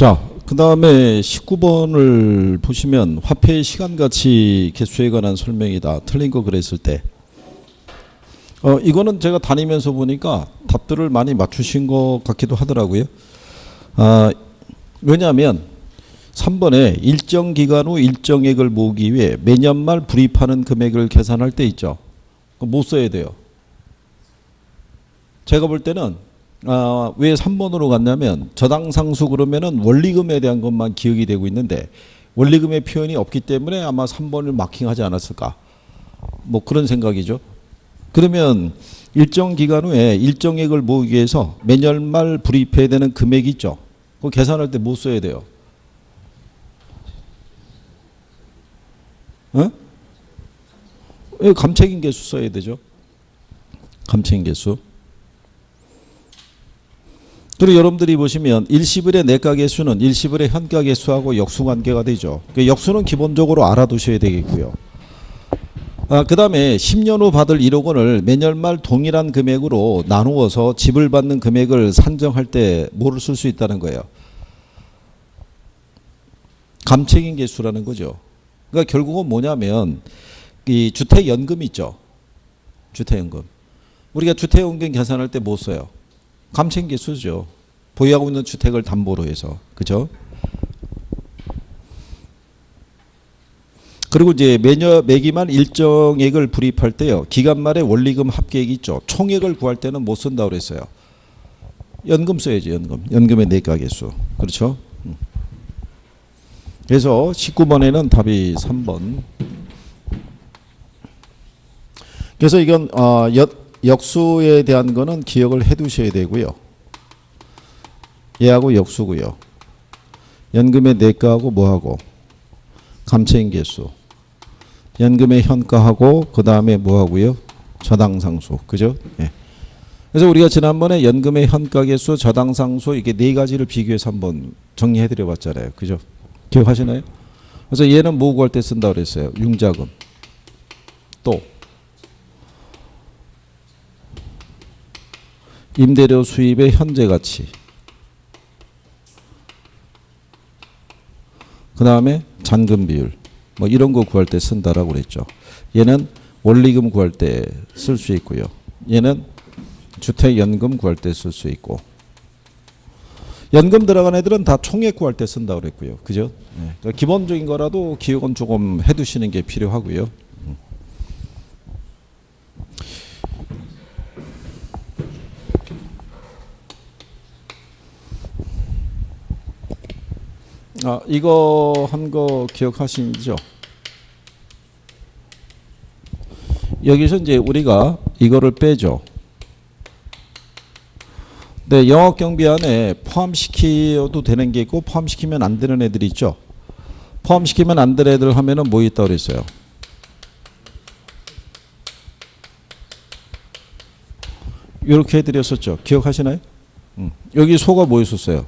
자, 그 다음에 19번을 보시면 화폐의 시간가치 개수에 관한 설명이다. 틀린 거 그랬을 때. 이거는 제가 다니면서 보니까 답들을 많이 맞추신 것 같기도 하더라고요. 왜냐하면 3번에 일정 기간 후 일정액을 모으기 위해 매년 말 불입하는 금액을 계산할 때 있죠. 못 써야 돼요. 제가 볼 때는 왜 3번으로 갔냐면 저당상수 그러면은 원리금에 대한 것만 기억이 되고 있는데 원리금의 표현이 없기 때문에 아마 3번을 마킹하지 않았을까. 뭐 그런 생각이죠. 그러면 일정 기간 후에 일정액을 모으기 위해서 매년 말 불입해야 되는 금액이 있죠. 그거 계산할 때 못 써야 돼요. 감책인 개수 써야 되죠. 감책인 개수. 그리고 여러분들이 보시면 일시불의 내가 개수는 일시불의 현가 개수하고 역수 관계가 되죠. 역수는 기본적으로 알아두셔야 되겠고요. 그 다음에 10년 후 받을 1억 원을 매년 말 동일한 금액으로 나누어서 지불받는 금액을 산정할 때 뭐를 쓸 수 있다는 거예요. 감책인 개수라는 거죠. 그러니까 결국은 뭐냐면 이 주택연금 있죠. 주택연금. 우리가 주택연금 계산할 때 뭐 써요? 감책인 개수죠. 보유하고 있는 주택을 담보로 해서. 그죠? 그리고 이제 매기만 일정액을 불입할 때요. 기간 말에 원리금 합계액이 있죠. 총액을 구할 때는 못 쓴다고 그랬어요. 연금 써야죠. 연금. 연금의 내가 개수. 그렇죠? 그래서 19번에는 답이 3번. 그래서 이건 역수에 대한 거는 기억을 해 두셔야 되고요. 얘하고 역수고요. 연금의 내가하고 뭐하고 감책인 개수. 연금의 현가하고 그 다음에 뭐하고요? 저당상수. 그죠? 예. 그래서 우리가 지난번에 연금의 현가 개수, 저당상수 이게 네 가지를 비교해서 한번 정리해 드려 봤잖아요. 그죠? 기억하시나요? 그래서 얘는 뭐 구할 때 쓴다고 그랬어요? 융자금. 또 임대료 수입의 현재 가치. 그 다음에 잔금 비율. 뭐 이런 거 구할 때 쓴다라고 그랬죠. 얘는 원리금 구할 때 쓸 수 있고요. 얘는 주택연금 구할 때 쓸 수 있고. 연금 들어간 애들은 다 총액 구할 때 쓴다고 그랬고요. 그죠? 네. 그러니까 기본적인 거라도 기억은 조금 해 두시는 게 필요하고요. 이거 한 거 기억하시죠? 여기서 이제 우리가 이거를 빼죠. 네, 영업 경비 안에 포함시켜도 되는 게 있고 포함시키면 안 되는 애들이 있죠. 포함시키면 안 되는 애들 하면은 뭐 있다고 그랬어요? 이렇게 해드렸었죠. 기억하시나요? 여기 소가 뭐였었어요?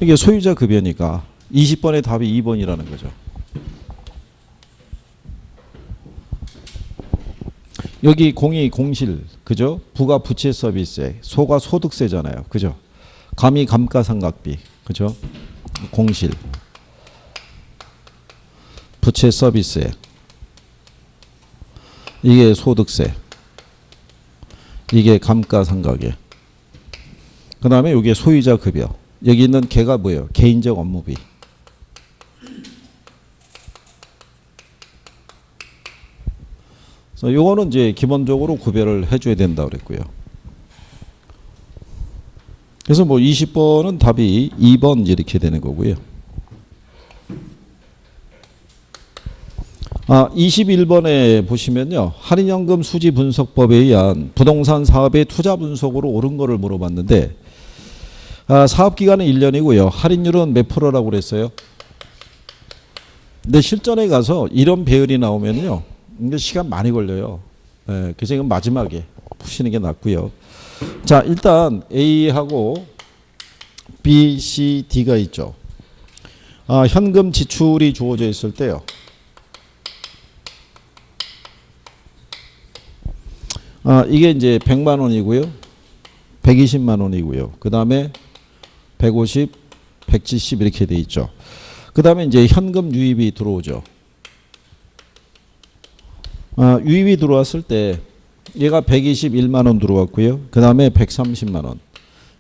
이게 소유자 급여니까 20번의 답이 2번이라는 거죠. 여기 공이 공실, 그죠? 부가 부채 서비스세, 소가 소득세잖아요. 그죠? 감이 감가상각비, 그죠? 공실, 부채 서비스세, 이게 소득세, 이게 감가상각에. 그 다음에 이게 소유자 급여. 여기 있는 개가 뭐예요? 개인적 업무비. 그래서 요거는 이제 기본적으로 구별을 해줘야 된다고 그랬고요. 그래서 뭐 20번은 답이 2번 이렇게 되는 거고요. 21번에 보시면요. 할인연금 수지 분석법에 의한 부동산 사업의 투자 분석으로 옳은 거를 물어봤는데 사업기간은 1년이고요. 할인율은 몇 프로라고 그랬어요? 근데 실전에 가서 이런 배열이 나오면요. 이게 시간 많이 걸려요. 네, 그래서 이건 마지막에 푸시는 게 낫고요. 자, 일단 A하고 B, C, D가 있죠. 현금 지출이 주어져 있을 때요. 이게 이제 100만 원이고요. 120만 원이고요. 그 다음에 150, 170 이렇게 돼 있죠. 그 다음에 이제 현금 유입이 들어오죠. 유입이 들어왔을 때 얘가 121만 원 들어왔고요. 그 다음에 130만 원,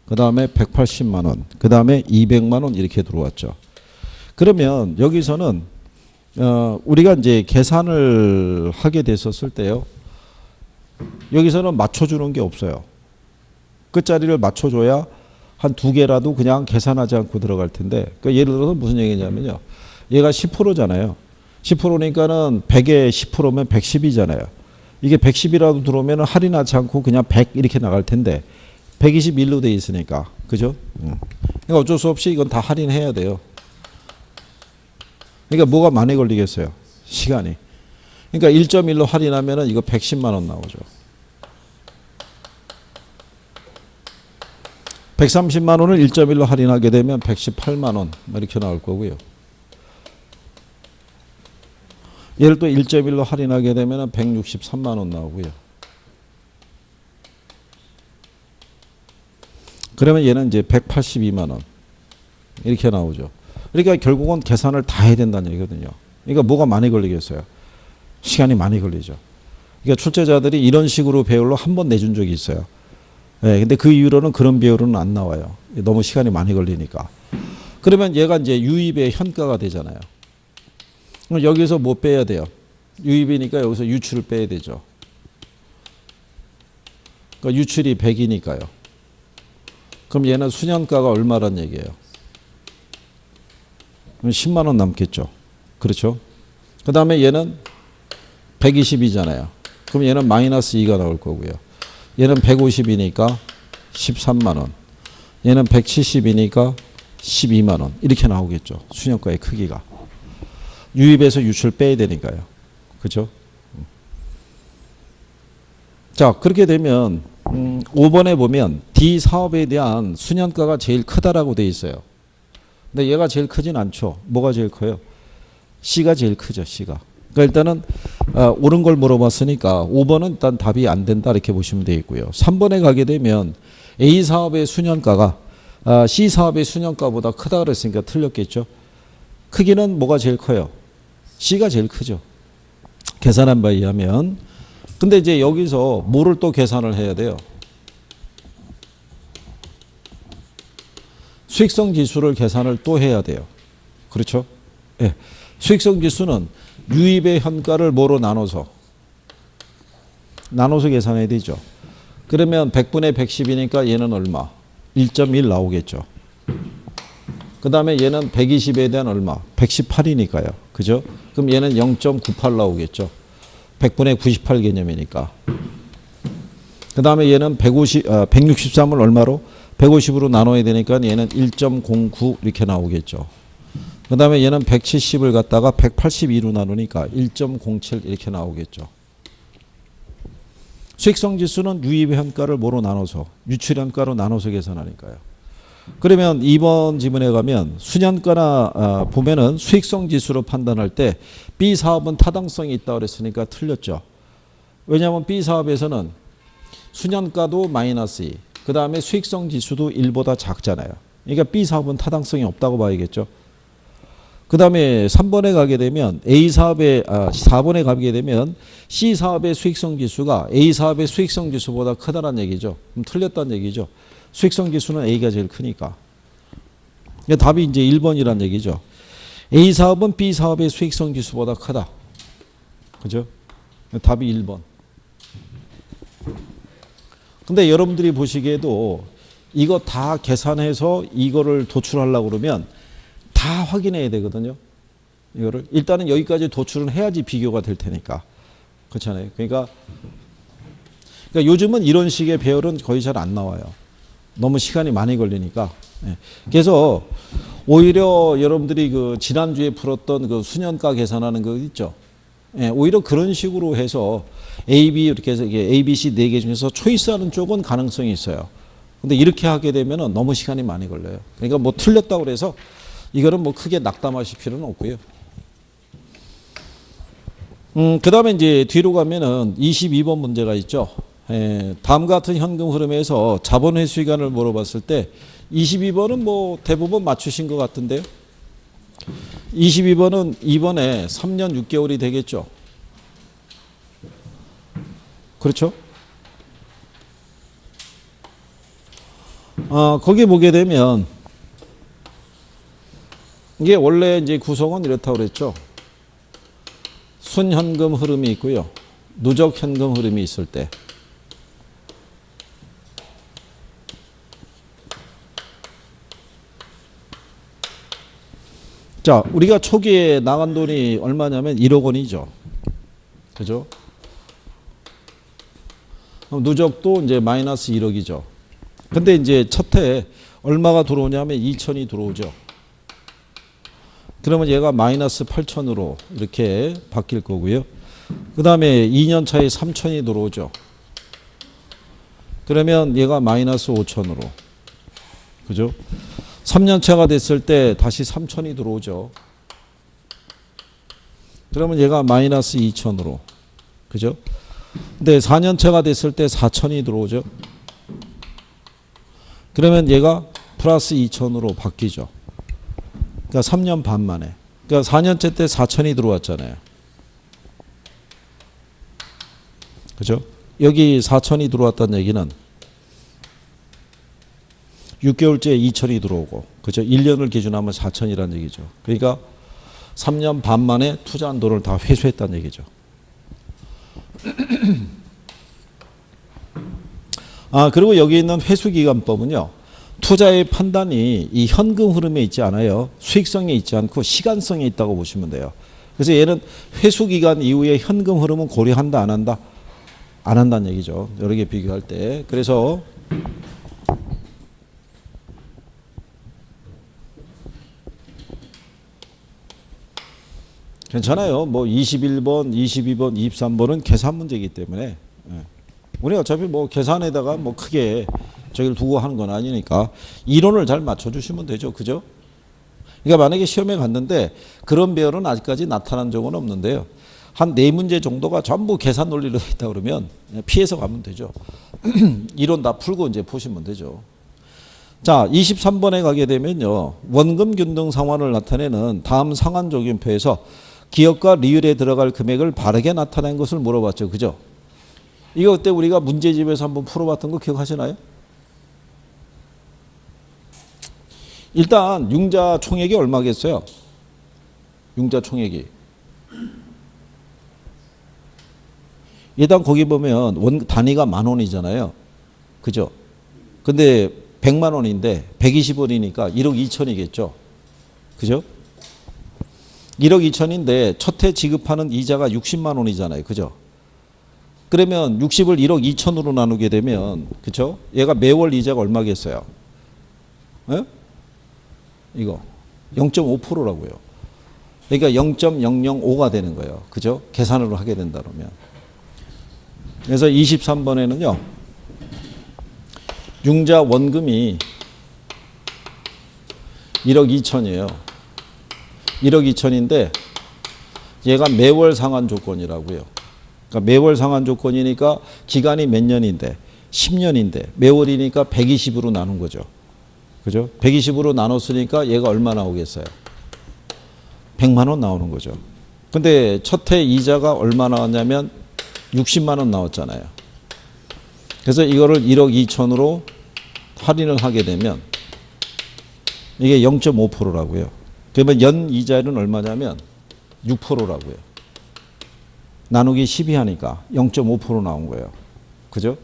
그 다음에 180만 원, 그 다음에 200만 원 이렇게 들어왔죠. 그러면 여기서는 우리가 이제 계산을 하게 됐었을 때요. 여기서는 맞춰주는 게 없어요. 끝자리를 맞춰줘야 한 두 개라도 그냥 계산하지 않고 들어갈 텐데, 그러니까 예를 들어서 무슨 얘기냐면요. 얘가 10%잖아요. 10%니까는 100에 10%면 110이잖아요. 이게 110이라도 들어오면 할인하지 않고 그냥 100 이렇게 나갈 텐데 121로 돼 있으니까, 그죠? 그러니까 어쩔 수 없이 이건 다 할인해야 돼요. 그러니까 뭐가 많이 걸리겠어요? 시간이. 그러니까 1.1로 할인하면 이거 110만 원 나오죠. 130만 원을 1.1로 할인하게 되면 118만 원 이렇게 나올 거고요. 얘를 또 1.1로 할인하게 되면 163만 원 나오고요. 그러면 얘는 이제 182만 원 이렇게 나오죠. 그러니까 결국은 계산을 다 해야 된다는 얘기거든요. 그러니까 뭐가 많이 걸리겠어요? 시간이 많이 걸리죠. 그러니까 출제자들이 이런 식으로 배열로 한 번 내준 적이 있어요. 네, 근데 그 이후로는 그런 배열은 안 나와요. 너무 시간이 많이 걸리니까. 그러면 얘가 이제 유입의 현가가 되잖아요. 그럼 여기서 뭐 빼야 돼요? 유입이니까 여기서 유출을 빼야 되죠. 그러니까 유출이 100이니까요. 그럼 얘는 순현가가 얼마란 얘기예요? 그럼 10만 원 남겠죠. 그렇죠? 그 다음에 얘는 120이잖아요. 그럼 얘는 마이너스 2가 나올 거고요. 얘는 150이니까 13만 원. 얘는 170이니까 12만 원. 이렇게 나오겠죠. 순현가의 크기가. 유입에서 유출 빼야 되니까요. 그렇죠? 자, 그렇게 되면 5번에 보면 D 사업에 대한 순현가가 제일 크다라고 돼 있어요. 근데 얘가 제일 크진 않죠. 뭐가 제일 커요? C가 제일 크죠. C가. 그러니까 일단은 옳은 걸 물어봤으니까 5번은 일단 답이 안 된다 이렇게 보시면 되겠고요. 3번에 가게 되면 A 사업의 순현가가 C 사업의 순현가보다 크다 그랬으니까 틀렸겠죠. 크기는 뭐가 제일 커요? C가 제일 크죠. 계산한 바에 의하면. 근데 이제 여기서 뭐를 또 계산을 해야 돼요? 수익성 지수를 계산을 또 해야 돼요. 그렇죠? 네. 수익성 지수는 유입의 현가를 뭐로 나눠서 계산해야 되죠. 그러면 100분의 110이니까 얘는 얼마? 1.1 나오겠죠. 그 다음에 얘는 120에 대한 얼마? 118이니까요. 그죠? 그럼 얘는 0.98 나오겠죠. 100분의 98 개념이니까. 그 다음에 얘는 163을 얼마로? 150으로 나눠야 되니까 얘는 1.09 이렇게 나오겠죠. 그 다음에 얘는 170을 갖다가 182로 나누니까 1.07 이렇게 나오겠죠. 수익성 지수는 유입 현가를 뭐로 나눠서? 유출 현가로 나눠서 계산하니까요. 그러면 2번 지문에 가면 순현가나 보면은 수익성 지수로 판단할 때 B 사업은 타당성이 있다고 그랬으니까 틀렸죠. 왜냐하면 B 사업에서는 순현가도 마이너스 2, 그 다음에 수익성 지수도 1보다 작잖아요. 그러니까 B 사업은 타당성이 없다고 봐야겠죠. 그 다음에 3번에 가게 되면 A 사업의 4번에 가게 되면 C 사업의 수익성 지수가 A 사업의 수익성 지수보다 크다는 얘기죠. 그럼 틀렸다는 얘기죠. 수익성 지수는 A가 제일 크니까. 그러니까 답이 이제 1번이란 얘기죠. A 사업은 B 사업의 수익성 지수보다 크다. 그죠? 답이 1번. 근데 여러분들이 보시기에도 이거 다 계산해서 이거를 도출하려고 그러면 다 확인해야 되거든요. 이거를 일단은 여기까지 도출은 해야지 비교가 될 테니까. 그렇잖아요. 그러니까 요즘은 이런 식의 배열은 거의 잘 안 나와요. 너무 시간이 많이 걸리니까. 그래서 오히려 여러분들이 그 지난주에 풀었던 그 순현가 계산하는 거 있죠. 오히려 그런 식으로 해서 A, B 이렇게 해서 A, B, C 4개 중에서 초이스하는 쪽은 가능성이 있어요. 근데 이렇게 하게 되면 너무 시간이 많이 걸려요. 그러니까 뭐 틀렸다고 그래서 이거는 뭐 크게 낙담하실 필요는 없고요. 그 다음에 이제 뒤로 가면은 22번 문제가 있죠. 다음 같은 현금 흐름에서 자본 회수기간을 물어봤을 때 22번은 뭐 대부분 맞추신 것 같은데요. 22번은 이번에 3년 6개월이 되겠죠. 그렇죠? 거기 보게 되면 이게 원래 이제 구성은 이렇다고 그랬죠. 순현금 흐름이 있고요. 누적 현금 흐름이 있을 때. 자, 우리가 초기에 나간 돈이 얼마냐면 1억 원이죠. 그죠? 누적도 이제 마이너스 1억이죠. 근데 이제 첫 해 얼마가 들어오냐면 2천이 들어오죠. 그러면 얘가 마이너스 8천으로 이렇게 바뀔 거고요. 그 다음에 2년 차에 3천이 들어오죠. 그러면 얘가 마이너스 5천으로. 그죠? 3년 차가 됐을 때 다시 3천이 들어오죠. 그러면 얘가 마이너스 2천으로. 그죠? 근데 4년 차가 됐을 때 4천이 들어오죠. 그러면 얘가 플러스 2천으로 바뀌죠. 그러니까 3년 반 만에. 그러니까 4년째 때 4천이 들어왔잖아요. 그죠? 여기 4천이 들어왔다는 얘기는 6개월째 2천이 들어오고, 그죠? 1년을 기준하면 4천이라는 얘기죠. 그러니까 3년 반 만에 투자한 돈을 다 회수했다는 얘기죠. 그리고 여기 있는 회수기간법은요, 투자의 판단이 이 현금 흐름에 있지 않아요. 수익성에 있지 않고 시간성에 있다고 보시면 돼요. 그래서 얘는 회수기간 이후에 현금 흐름은 고려한다, 안 한다? 안 한다는 얘기죠. 여러 개 비교할 때. 그래서 괜찮아요. 뭐 21번, 22번, 23번은 계산 문제이기 때문에 우리 어차피 뭐 계산에다가 뭐 크게 저기를 두고 하는 건 아니니까 이론을 잘 맞춰주시면 되죠. 그죠? 그러니까 만약에 시험에 갔는데 그런 배열은 아직까지 나타난 적은 없는데요. 한 4문제 정도가 전부 계산 논리로 있다 그러면 피해서 가면 되죠. 이론 다 풀고 이제 보시면 되죠. 자, 23번에 가게 되면요. 원금 균등 상환을 나타내는 다음 상환 적용표에서 기업과 리을에 들어갈 금액을 바르게 나타낸 것을 물어봤죠. 그죠? 이거 그때 우리가 문제집에서 한번 풀어봤던 거 기억하시나요? 일단 융자 총액이 얼마겠어요? 융자 총액이. 일단 거기 보면 원 단위가 10,000원이잖아요. 그죠? 근데 100만 원인데 120원이니까 1억 2천이겠죠. 그죠? 1억 2천인데 첫 해 지급하는 이자가 60만 원이잖아요. 그죠? 그러면 60을 1억 2천으로 나누게 되면, 그죠? 얘가 매월 이자가 얼마겠어요? 예? 이거 0.5%라고요. 그러니까 0.005가 되는 거예요. 그죠? 계산으로 하게 된다 그러면. 그래서 23번에는요. 융자 원금이 1억 2천이에요. 1억 2천인데 얘가 매월 상환 조건이라고요. 그러니까 매월 상환 조건이니까 기간이 몇 년인데 10년인데 매월이니까 120으로 나눈 거죠. 그죠? 120으로 나눴으니까 얘가 얼마 나오겠어요? 100만 원 나오는 거죠. 근데 첫 해 이자가 얼마 나왔냐면 60만 원 나왔잖아요. 그래서 이거를 1억 2천으로 할인을 하게 되면 이게 0.5%라고요. 그러면 연 이자율은 얼마냐면 6%라고요. 나누기 12 하니까 0.5% 나온 거예요. 그죠?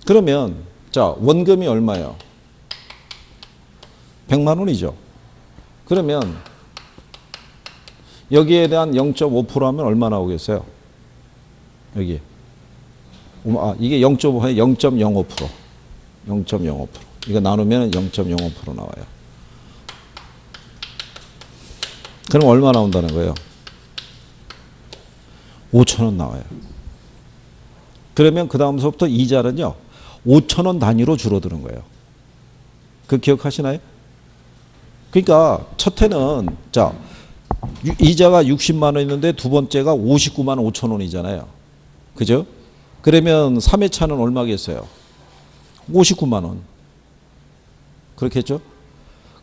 그러면 자, 원금이 얼마예요? 100만 원이죠. 그러면 여기에 대한 0.5% 하면 얼마 나오겠어요? 여기. 이게 0.5, 0.05%. 0.05%. 이거 나누면 0.05% 나와요. 그럼 얼마 나온다는 거예요? 5,000원 나와요. 그러면 그 다음서부터 이자는요. 5,000원 단위로 줄어드는 거예요. 그 기억하시나요? 그러니까 첫 해는 자 이자가 60만 원이었는데 두 번째가 59만 5천 원이잖아요. 그죠? 그러면 3회차는 얼마겠어요? 59만 원. 그렇겠죠?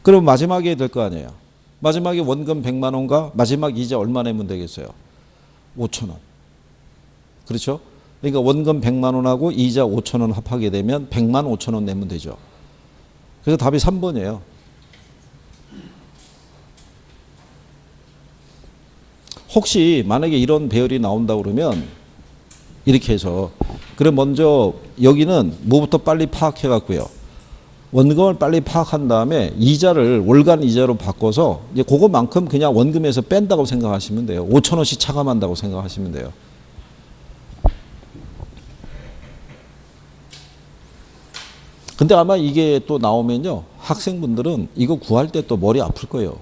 그럼 마지막에 될 거 아니에요. 마지막에 원금 100만 원과 마지막 이자 얼마 내면 되겠어요? 5천 원. 그렇죠? 그러니까 원금 100만 원하고 이자 5천 원 합하게 되면 100만 5천 원 내면 되죠. 그래서 답이 3번이에요. 혹시 만약에 이런 배열이 나온다 그러면 이렇게 해서 그럼 먼저 여기는 뭐부터 빨리 파악해 갖고요. 원금을 빨리 파악한 다음에 이자를 월간 이자로 바꿔서 이제 그거만큼 그냥 원금에서 뺀다고 생각하시면 돼요. 5천 원씩 차감한다고 생각하시면 돼요. 근데 아마 이게 또 나오면요. 학생분들은 이거 구할 때 또 머리 아플 거예요.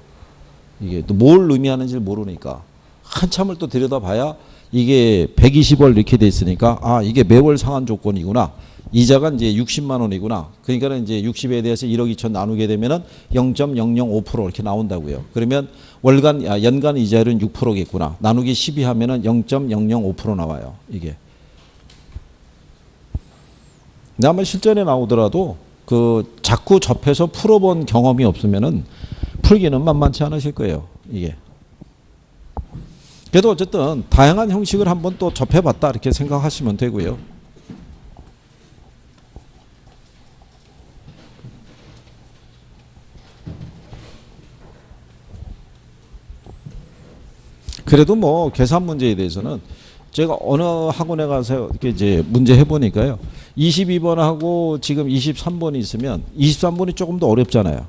이게 또 뭘 의미하는지 모르니까. 한참을 또 들여다봐야 이게 120월 이렇게 돼 있으니까 아 이게 매월 상한 조건이구나. 이자가 이제 60만 원이구나. 그러니까 이제 60에 대해서 1억 2천 나누게 되면은 0.005% 이렇게 나온다고요. 그러면 연간 이자율은 6%겠구나. 나누기 12 하면은 0.005% 나와요. 이게. 근데 아마 실전에 나오더라도 그 자꾸 접해서 풀어본 경험이 없으면은 풀기는 만만치 않으실 거예요. 이게. 그래도 어쨌든 다양한 형식을 한번 또 접해봤다 이렇게 생각하시면 되고요. 그래도 뭐 계산 문제에 대해서는 제가 어느 학원에 가서 이렇게 이제 문제 해보니까요. 22번하고 지금 23번이 있으면 23번이 조금 더 어렵잖아요.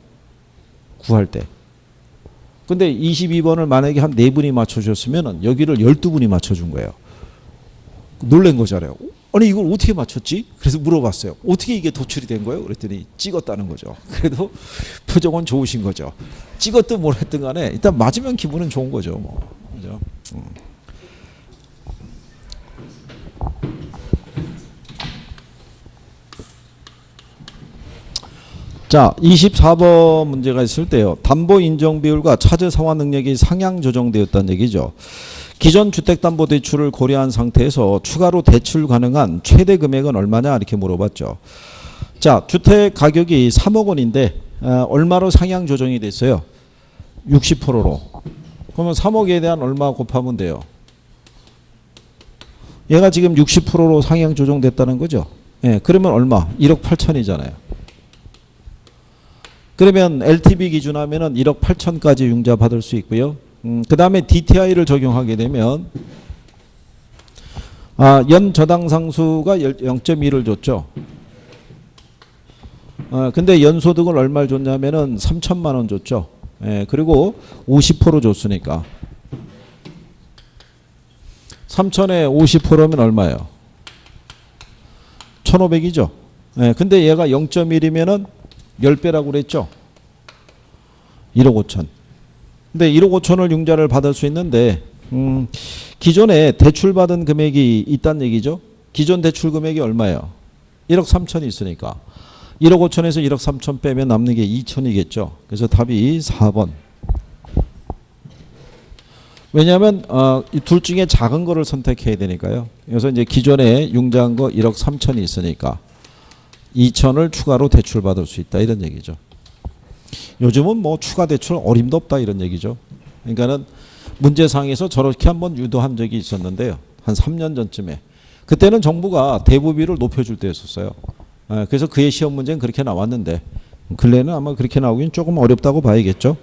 구할 때. 근데 22번을 만약에 한 4분이 맞춰줬으면 여기를 12분이 맞춰준 거예요. 놀란 거잖아요. 아니 이걸 어떻게 맞췄지? 그래서 물어봤어요. 어떻게 이게 도출이 된 거예요? 그랬더니 찍었다는 거죠. 그래도 표정은 좋으신 거죠. 찍었든 뭘 했든 간에 일단 맞으면 기분은 좋은 거죠. 뭐. 그죠? 자, 24번 문제가 있을 때요. 담보 인정 비율과 차제 상환 능력이 상향 조정되었다는 얘기죠. 기존 주택담보대출을 고려한 상태에서 추가로 대출 가능한 최대 금액은 얼마냐 이렇게 물어봤죠. 자, 주택 가격이 3억 원인데 얼마로 상향 조정이 됐어요? 60%로. 그러면 3억에 대한 얼마 곱하면 돼요? 얘가 지금 60%로 상향 조정됐다는 거죠. 예, 그러면 얼마? 1억 8천이잖아요. 그러면 LTV 기준하면은 1억 8천까지 융자 받을 수 있고요. 그 다음에 DTI를 적용하게 되면 연 저당 상수가 0.2를 줬죠. 근데 연소득을 얼마를 줬냐면은 3천만 원 줬죠. 예, 그리고 50% 줬으니까 3천에 50%면 얼마예요? 1,500이죠. 예, 근데 얘가 0.1이면은 10배라고 그랬죠. 1억 5천. 근데 1억 5천을 융자를 받을 수 있는데 기존에 대출받은 금액이 있다는 얘기죠. 기존 대출 금액이 얼마예요? 1억 3천이 있으니까 1억 5천에서 1억 3천 빼면 남는 게 2천이겠죠. 그래서 답이 4번. 왜냐하면 이 둘 중에 작은 거를 선택해야 되니까요. 그래서 이제 기존에 융자한 거 1억 3천이 있으니까 2천을 추가로 대출받을 수 있다 이런 얘기죠. 요즘은 뭐 추가 대출 어림도 없다 이런 얘기죠. 그러니까는 문제상에서 저렇게 한번 유도한 적이 있었는데요. 한 3년 전쯤에. 그때는 정부가 대부비를 높여줄 때였었어요. 그래서 그의 시험 문제는 그렇게 나왔는데 근래는 아마 그렇게 나오긴 조금 어렵다고 봐야겠죠.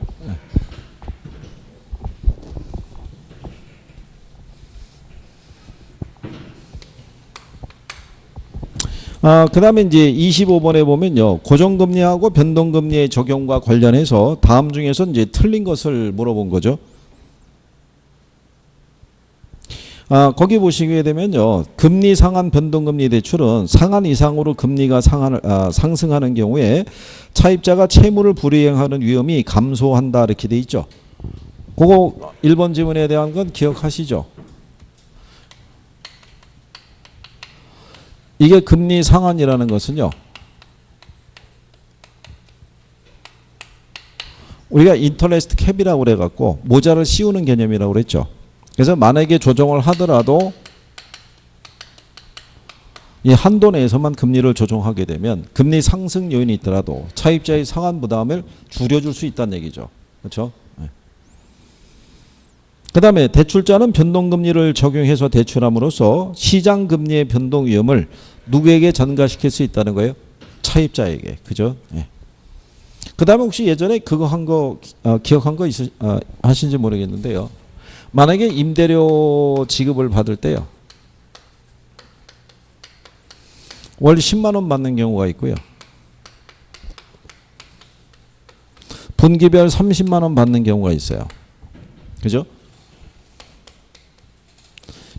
그 다음에 이제 25번에 보면요. 고정금리하고 변동금리의 적용과 관련해서 다음 중에서 이제 틀린 것을 물어본 거죠. 거기 보시게 되면요. 금리 상한 변동금리 대출은 상한 이상으로 금리가 상승하는 경우에 차입자가 채무를 불이행하는 위험이 감소한다 이렇게 돼 있죠. 그거 1번 지문에 대한 건 기억하시죠? 이게 금리 상한이라는 것은요. 우리가 인터레스트 캡이라고 그래갖고 모자를 씌우는 개념이라고 그랬죠. 그래서 만약에 조정을 하더라도 이 한도 내에서만 금리를 조정하게 되면 금리 상승 요인이 있더라도 차입자의 상환 부담을 줄여줄 수 있다는 얘기죠. 그렇죠? 그 다음에 대출자는 변동금리를 적용해서 대출함으로써 시장금리의 변동 위험을 누구에게 전가시킬 수 있다는 거예요? 차입자에게. 그죠? 예. 그 다음에 혹시 예전에 그거 한 거 기억한 거 하신지 모르겠는데요. 만약에 임대료 지급을 받을 때요. 월 10만 원 받는 경우가 있고요. 분기별 30만 원 받는 경우가 있어요. 그죠?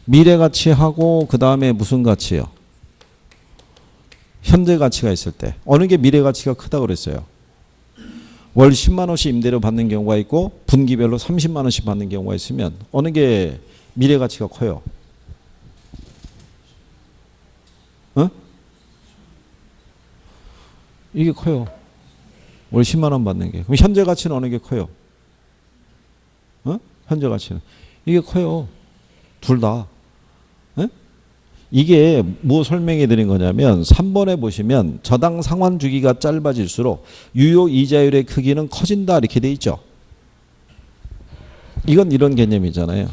미래 가치하고 그 다음에 무슨 가치요? 현재 가치가 있을 때 어느 게 미래 가치가 크다고 그랬어요? 월 10만 원씩 임대료 받는 경우가 있고 분기별로 30만 원씩 받는 경우가 있으면 어느 게 미래 가치가 커요? 어? 이게 커요. 월 10만 원 받는 게. 그럼 현재 가치는 어느 게 커요? 어? 현재 가치는. 이게 커요. 둘 다. 에? 이게 뭐 설명해 드린 거냐면 3번에 보시면 저당 상환 주기가 짧아질수록 유효 이자율의 크기는 커진다 이렇게 돼 있죠. 이건 이런 개념이잖아요.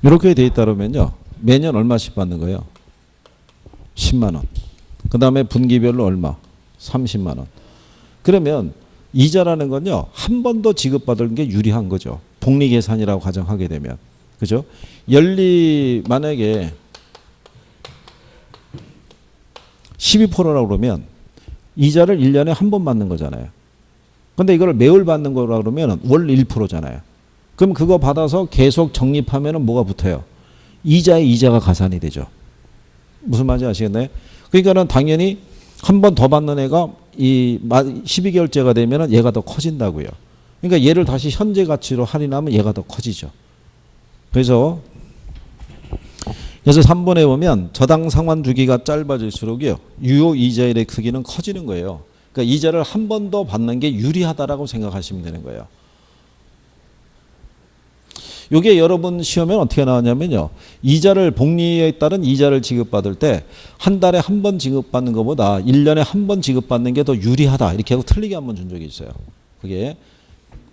이렇게 돼 있다면요. 매년 얼마씩 받는 거예요? 10만 원. 그 다음에 분기별로 얼마? 30만 원. 그러면 이자라는 건요. 한 번 더 지급받은 게 유리한 거죠. 복리계산이라고 가정하게 되면. 그죠? 만약에 12%라고 그러면 이자를 1년에 한 번 받는 거잖아요. 근데 이걸 매월 받는 거라 그러면 월 1%잖아요. 그럼 그거 받아서 계속 적립하면 뭐가 붙어요? 이자에 이자가 가산이 되죠. 무슨 말인지 아시겠나요? 그러니까는 당연히 한 번 더 받는 애가 이 12개월째가 되면 얘가 더 커진다고요. 그러니까 얘를 다시 현재 가치로 할인하면 얘가 더 커지죠. 그래서 3번에 보면 저당 상환 주기가 짧아질수록요. 유효 이자율의 크기는 커지는 거예요. 그러니까 이자를 한 번 더 받는 게 유리하다라고 생각하시면 되는 거예요. 이게 여러분 시험에 어떻게 나왔냐면요. 이자를 복리에 따른 이자를 지급받을 때 한 달에 한 번 지급받는 것보다 1년에 한 번 지급받는 게 더 유리하다. 이렇게 하고 틀리게 한번 준 적이 있어요. 그게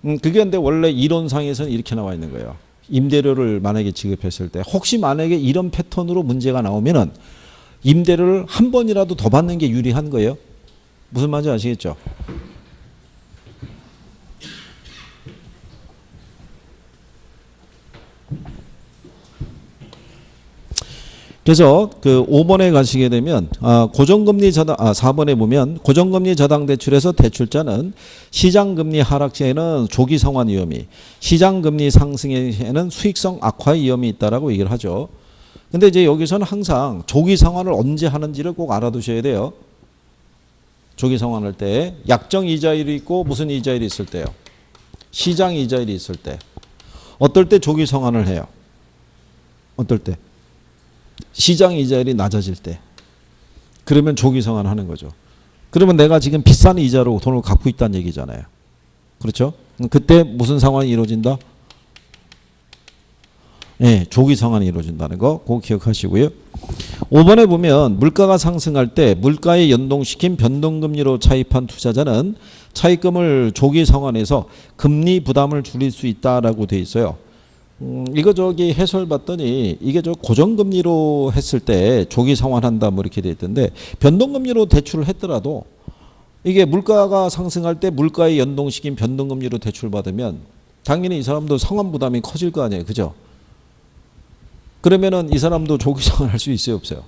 근데 원래 이론상에서는 이렇게 나와 있는 거예요. 임대료를 만약에 지급했을 때 혹시 만약에 이런 패턴으로 문제가 나오면은 임대료를 한 번이라도 더 받는 게 유리한 거예요. 무슨 말인지 아시겠죠? 그래서 그 5번에 가시게 되면 고정금리 저당 4번에 보면 고정금리 저당 대출에서 대출자는 시장금리 하락 시에는 조기 상환 위험이, 시장금리 상승에는 수익성 악화 위험이 있다라고 얘기를 하죠. 근데 이제 여기서는 항상 조기 상환을 언제 하는지를 꼭 알아두셔야 돼요. 조기 상환할 때 약정 이자율이 있고 무슨 이자율이 있을 때요? 시장 이자율이 있을 때. 어떨 때 조기 상환을 해요? 어떨 때? 시장 이자율이 낮아질 때. 그러면 조기 상환하는 거죠. 그러면 내가 지금 비싼 이자로 돈을 갖고 있다는 얘기잖아요. 그렇죠? 그때 무슨 상환이 이루어진다? 네, 조기 상환이 이루어진다는 거 꼭 기억하시고요. 5번에 보면 물가가 상승할 때 물가에 연동시킨 변동금리로 차입한 투자자는 차입금을 조기 상환해서 금리 부담을 줄일 수 있다라고 돼 있어요. 이거 해설 봤더니 이게 고정금리로 했을 때 조기 상환한다 뭐 이렇게 돼 있던데 변동금리로 대출을 했더라도 이게 물가가 상승할 때 물가에 연동시킨 변동금리로 대출 받으면 당연히 이 사람도 상환 부담이 커질 거 아니에요. 그죠? 그러면은 이 사람도 조기 상환할 수 있어요, 없어요?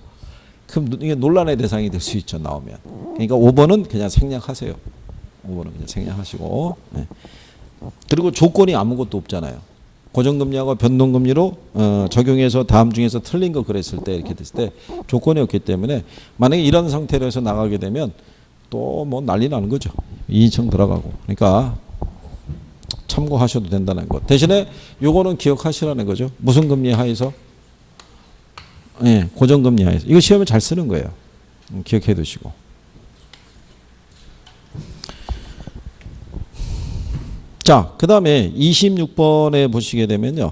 그럼 이게 논란의 대상이 될 수 있죠, 나오면. 그러니까 5번은 그냥 생략하세요. 5번은 그냥 생략하시고. 네. 그리고 조건이 아무것도 없잖아요. 고정금리하고 변동금리로 적용해서 다음 중에서 틀린 거 그랬을 때 이렇게 됐을 때 조건이 없기 때문에 만약에 이런 상태로 해서 나가게 되면 또 뭐 난리 나는 거죠. 2인칭 들어가고. 그러니까 참고하셔도 된다는 것. 대신에 요거는 기억하시라는 거죠. 무슨 금리 하에서? 네, 고정금리 하에서. 이거 시험에 잘 쓰는 거예요. 기억해 두시고. 자, 그 다음에 26번에 보시게 되면요.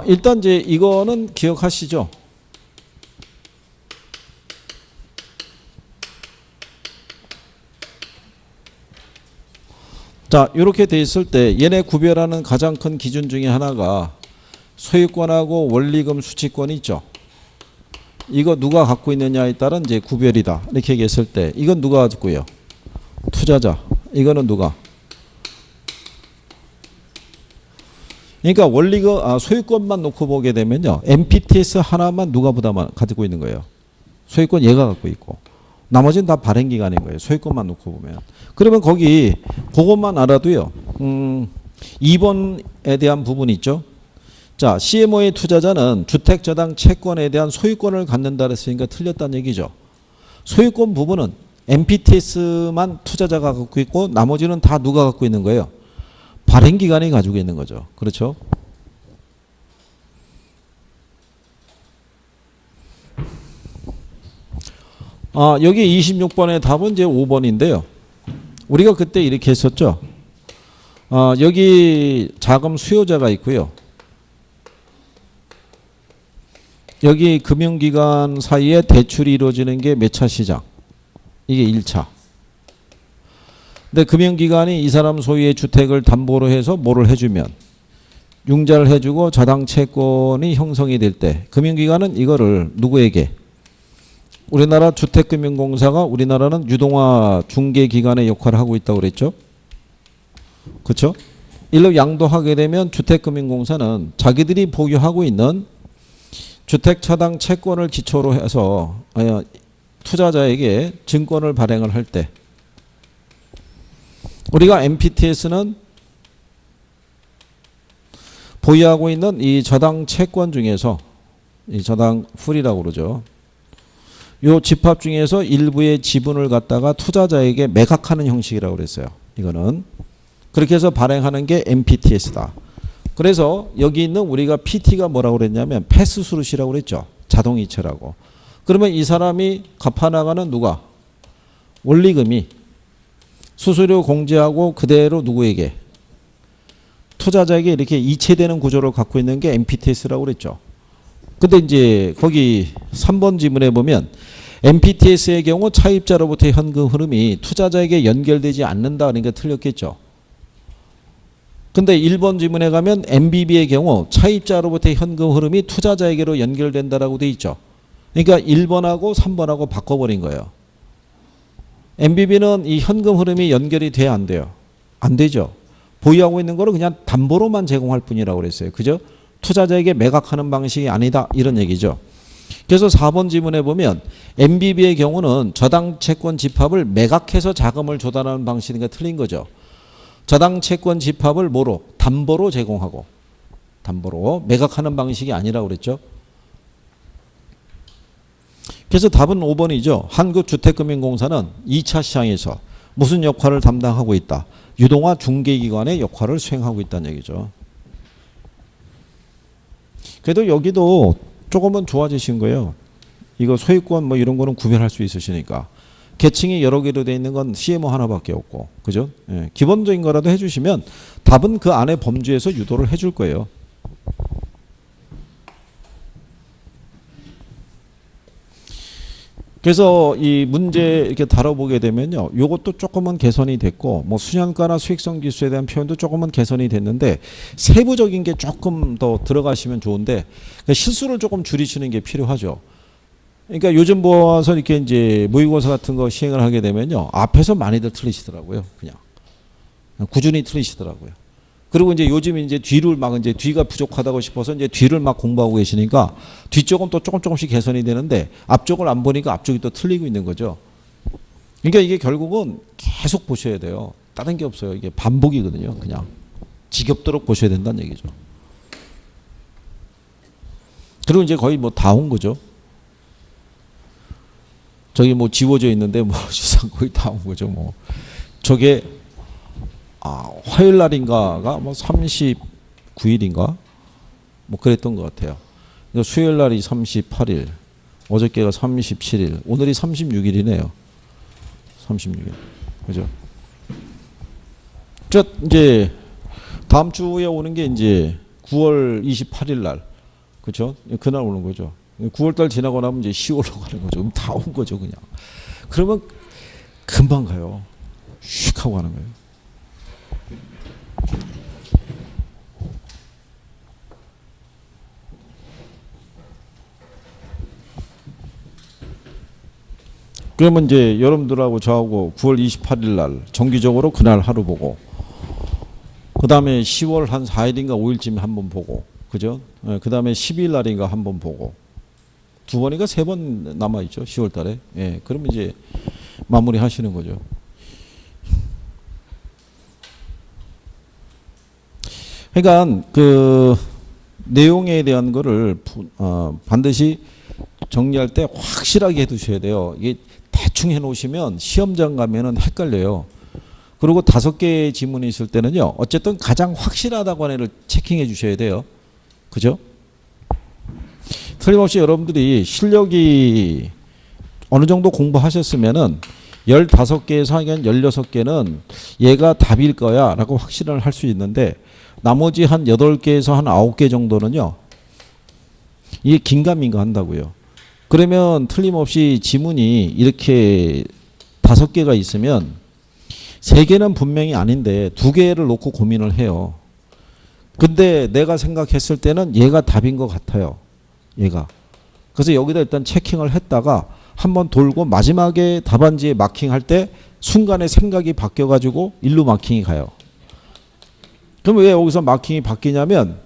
일단 이제 이거는 기억하시죠? 자, 이렇게 돼 있을 때 얘네 구별하는 가장 큰 기준 중에 하나가 소유권하고 원리금 수취권이 있죠. 이거 누가 갖고 있느냐에 따른 이제 구별이다. 이렇게 얘기했을 때 이건 누가 갖고요? 투자자. 이거는 누가? 그러니까 원리금 소유권만 놓고 보게 되면요. MPTS 하나만 누가 가지고 있는 거예요. 소유권 얘가 갖고 있고 나머지는 다 발행기관인 거예요. 소유권만 놓고 보면. 그러면 거기 그것만 알아도요. 2번에 대한 부분이 있죠. 자, CMO의 투자자는 주택저당 채권에 대한 소유권을 갖는다 그랬으니까 틀렸다는 얘기죠. 소유권 부분은 MPTS만 투자자가 갖고 있고 나머지는 다 누가 갖고 있는 거예요? 발행기관이 가지고 있는 거죠. 그렇죠? 여기 26번의 답은 이제 5번인데요. 우리가 그때 이렇게 했었죠. 여기 자금 수요자가 있고요. 여기 금융기관 사이에 대출이 이루어지는 게 몇 차 시장? 이게 1차. 근데 금융기관이 이 사람 소유의 주택을 담보로 해서 뭐를 해주면 융자를 해주고 자당 채권이 형성이 될 때 금융기관은 이거를 누구에게? 우리나라 주택금융공사가 우리나라는 유동화 중개기관의 역할을 하고 있다고 그랬죠. 그렇죠? 일로 양도하게 되면 주택금융공사는 자기들이 보유하고 있는 주택차당 채권을 기초로 해서 투자자에게 증권을 발행을 할 때 우리가 MPTS는 보유하고 있는 이 저당 채권 중에서 이 저당 풀이라고 그러죠. 요 집합 중에서 일부의 지분을 갖다가 투자자에게 매각하는 형식이라고 그랬어요. 이거는 그렇게 해서 발행하는 게 MPTS다. 그래서 여기 있는 우리가 PT가 뭐라고 그랬냐면 패스스루시라고 그랬죠. 자동이체라고. 그러면 이 사람이 갚아나가는 누가? 원리금이 수수료 공제하고 그대로 누구에게? 투자자에게 이렇게 이체되는 구조를 갖고 있는 게 MPTS라고 그랬죠. 근데 이제 거기 3번 지문에 보면 MPTS의 경우 차입자로부터 현금 흐름이 투자자에게 연결되지 않는다. 그러니까 틀렸겠죠. 근데 1번 지문에 가면 MBB의 경우 차입자로부터 현금 흐름이 투자자에게로 연결된다라고 돼 있죠. 그러니까 1번하고 3번하고 바꿔버린 거예요. MBB는 이 현금 흐름이 연결이 돼야 안 돼요? 안 되죠. 보유하고 있는 거를 그냥 담보로만 제공할 뿐이라고 그랬어요. 그죠? 투자자에게 매각하는 방식이 아니다. 이런 얘기죠. 그래서 4번 지문에 보면 MBB의 경우는 저당 채권 집합을 매각해서 자금을 조달하는 방식이니까 틀린 거죠. 저당 채권 집합을 뭐로? 담보로 제공하고 담보로 매각하는 방식이 아니라고 그랬죠. 그래서 답은 5번이죠. 한국주택금융공사는 2차 시장에서 무슨 역할을 담당하고 있다. 유동화 중개기관의 역할을 수행하고 있다는 얘기죠. 그래도 여기도 조금은 좋아지신 거예요. 이거 소유권 뭐 이런 거는 구별할 수 있으시니까. 계층이 여러 개로 되어 있는 건 CMO 하나밖에 없고. 그죠? 예, 기본적인 거라도 해주시면 답은 그 안에 범주에서 유도를 해줄 거예요. 그래서 이 문제 이렇게 다뤄보게 되면요. 요것도 조금은 개선이 됐고, 뭐 수년가나 수익성 지수에 대한 표현도 조금은 개선이 됐는데, 세부적인 게 조금 더 들어가시면 좋은데, 그러니까 실수를 조금 줄이시는 게 필요하죠. 그러니까 요즘 보아서 이렇게 이제 모의고사 같은 거 시행을 하게 되면요. 앞에서 많이들 틀리시더라고요. 그냥. 꾸준히 틀리시더라고요. 그리고 이제 요즘 이제 뒤를 막 이제 뒤가 부족하다고 싶어서 이제 뒤를 막 공부하고 계시니까 뒤쪽은 또 조금씩 개선이 되는데 앞쪽을 안 보니까 앞쪽이 또 틀리고 있는 거죠. 그러니까 이게 결국은 계속 보셔야 돼요. 다른 게 없어요. 이게 반복이거든요. 그냥 지겹도록 보셔야 된다는 얘기죠. 그리고 이제 거의 뭐 다 온 거죠. 저기 뭐 지워져 있는데 뭐 주상 거의 다 온 거죠. 뭐 저게 화요일 날인가가 뭐 39일인가 뭐 그랬던 것 같아요. 수요일 날이 38일, 어저께가 37일, 오늘이 36일이네요. 36일. 그죠? 이제 다음 주에 오는 게 이제 9월 28일 날. 그죠? 그날 오는 거죠. 9월 달 지나고 나면 이제 10월로 가는 거죠. 그럼 다 온 거죠, 그냥. 그러면 금방 가요. 슉 하고 가는 거예요. 그러면 이제 여러분들하고 저하고 9월 28일 날 정기적으로 그날 하루 보고, 그 다음에 10월 한 4일인가 5일쯤에 한번 보고, 그죠? 그 다음에 12일 날인가 한번 보고, 두 번인가 세 번 남아있죠, 10월 달에. 예, 그러면 이제 마무리 하시는 거죠. 그러니까 그 내용에 대한 거를 반드시 정리할 때 확실하게 해두셔야 돼요. 이게 대충 해놓으시면 시험장 가면은 헷갈려요. 그리고 5개의 지문이 있을 때는요, 어쨌든 가장 확실하다고 하는 애를 체킹해 주셔야 돼요. 그죠? 틀림없이 여러분들이 실력이 어느 정도 공부하셨으면은 15개에서 한 16개는 얘가 답일 거야 라고 확신을 할 수 있는데, 나머지 한 8개에서 한 9개 정도는요, 이게 긴가민가 한다고요. 그러면 틀림없이 지문이 이렇게 5개가 있으면 3개는 분명히 아닌데 2개를 놓고 고민을 해요. 근데 내가 생각했을 때는 얘가 답인 것 같아요. 얘가. 그래서 여기다 일단 체킹을 했다가 한번 돌고 마지막에 답안지에 마킹할 때 순간에 생각이 바뀌어가지고 일로 마킹이 가요. 그럼 왜 여기서 마킹이 바뀌냐면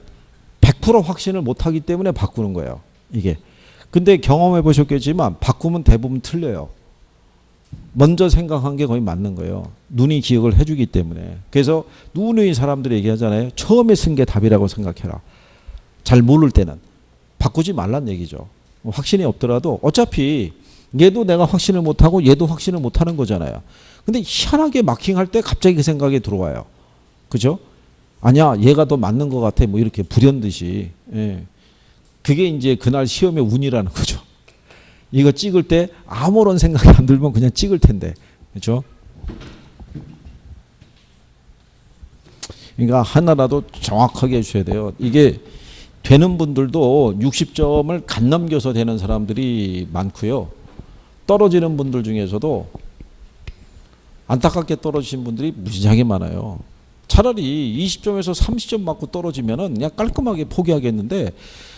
100% 확신을 못하기 때문에 바꾸는 거예요. 이게. 근데 경험해 보셨겠지만 바꾸면 대부분 틀려요. 먼저 생각한 게 거의 맞는 거예요. 눈이 기억을 해주기 때문에. 그래서 누누이 사람들이 얘기하잖아요. 처음에 쓴 게 답이라고 생각해라. 잘 모를 때는. 바꾸지 말란 얘기죠. 확신이 없더라도 어차피 얘도 내가 확신을 못하고 얘도 확신을 못하는 거잖아요. 근데 희한하게 마킹할 때 갑자기 그 생각이 들어와요. 그죠? 아니야, 얘가 더 맞는 것 같아. 뭐 이렇게 불현듯이. 예. 그게 이제 그날 시험의 운이라는 거죠. 이거 찍을 때 아무런 생각이 안 들면 그냥 찍을 텐데. 그렇죠? 그러니까 하나라도 정확하게 해주셔야 돼요. 이게 되는 분들도 60점을 간 넘겨서 되는 사람들이 많고요. 떨어지는 분들 중에서도 안타깝게 떨어지신 분들이 무지하게 많아요. 차라리 20점에서 30점 맞고 떨어지면은 그냥 깔끔하게 포기하겠는데,